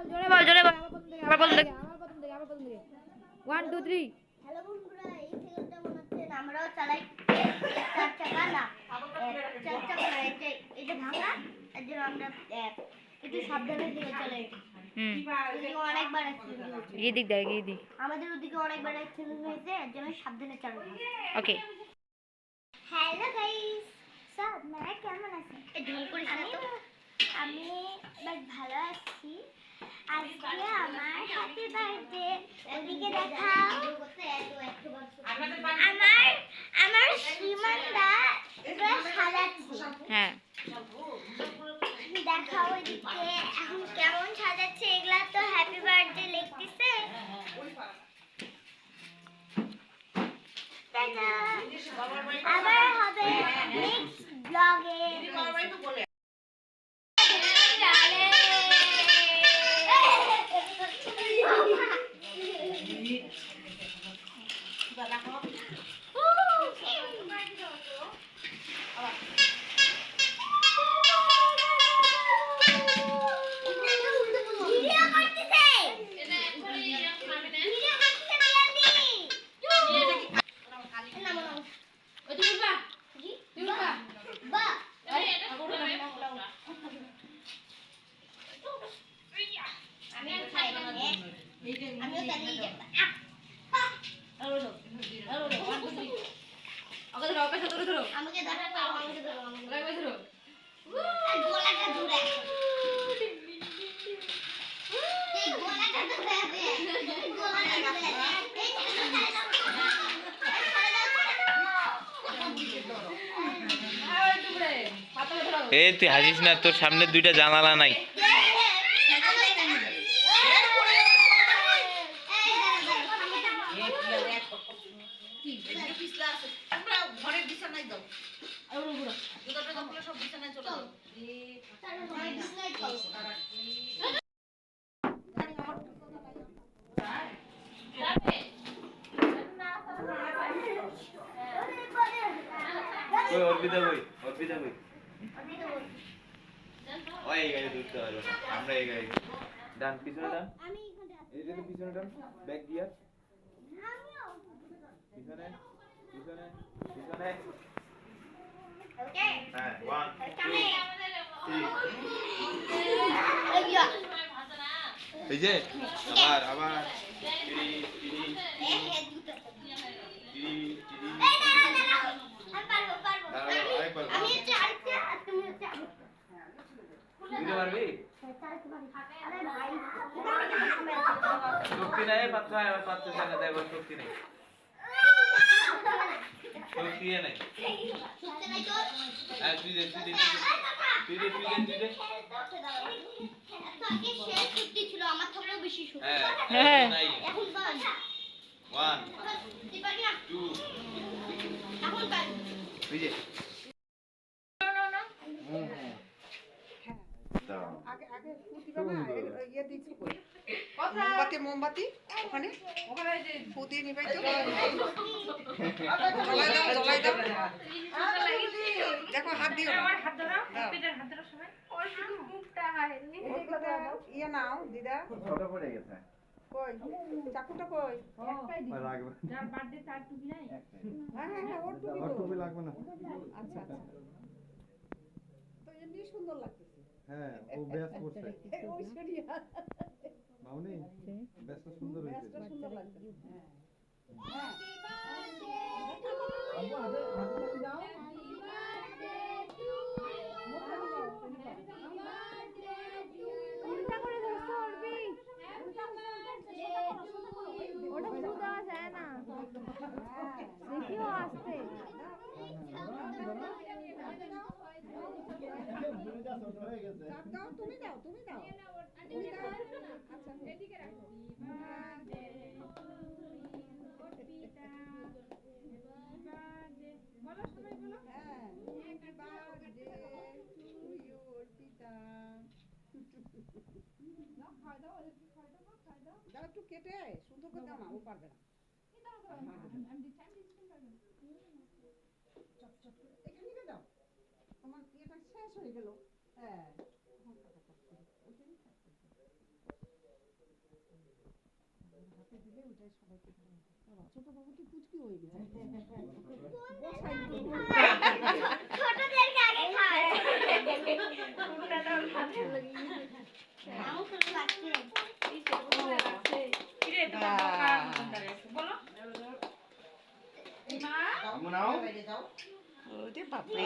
জোরে বল আবার প্রথম থেকে 1 2 3 হ্যালো বন্ধুরা, এই সাইকেলটা বানাচ্ছেন আমরাও চালাই। চার চাকা না, চার চাকা না, এটা ভাঙা। এর জন্য আমরা একটু সাবধানে দিয়ে চলে। অনেকবার আমাদের ওদিকে অনেকবার অ্যাক্সিডেন্ট হয়েছে, এর জন্য সাবধানে চালাবো। ওকে। হ্যালো গাইস, সব আপনারা কেমন আছেন? ঢোল করিস না তো। আমি বেশ ভালো আছি। আজকে আমার হ্যাপি বার্থডে। ওদিকে দেখাও। আমার শ্রীমানদা এবার সাজাচ্ছে। হ্যাঁ, দেখাও ওইদিকে এখন কেমন সাজাচ্ছে। এগুলা তো হ্যাপি বার্থডে লিখতেছে। আবার হবে নেক্সট ব্লগে। এই তুই হাসিস না, তোর সামনে দুইটা জানালা নাই। অর্পিতা বই ওই গাড়ি ধরতে পারবো না, আমরা এই গাড়ি ডান পিছনে ডান, এই যে পিছনে ডান, ব্যাক গিয়ার পিছনে পিছনে পিছনে। হ্যাঁ 1 2 3 এই যে আবার 3 শক্তি নাই, পাত্র না, দেখো শক্তি নেই, শক্তি নাই। হ্যাঁ তুই দে ছিল আমার থেকেও বেশি শক্তি। হ্যাঁ এখন 1 2 এখন এই যে মোমবাতি ওখানে ফুটিয়ে নিবাই তো। দেখো হাত দিও, ইয়ে নাও দিদা। কই চাকুটা কই? হ্যাঁ ওর টুপি লাগবে না। আচ্ছা তো এমনি সুন্দর লাগতেছে। হ্যাঁ ও বেশ করছে মামনি, বেশটা সুন্দর হয়েছে, বেশটা সুন্দর লাগতেছে। হ্যাঁ তুমি দাও এদিকে রাখো। বলো সবাই বলো। হ্যাঁ happy birthday to you Arpita. না খাই দাও, একটু খাই দাও। দাও একটু কেটে সুন্দর করে দাও না, ও পারবে না। চট করে এখানে দাও, তোমার ইয়েটা শেষ হয়ে গেল। হ্যাঁ ছোটদেরকে আগে খায় আমার শুধু লাগছে আম্মু নাও ওরে বাপরে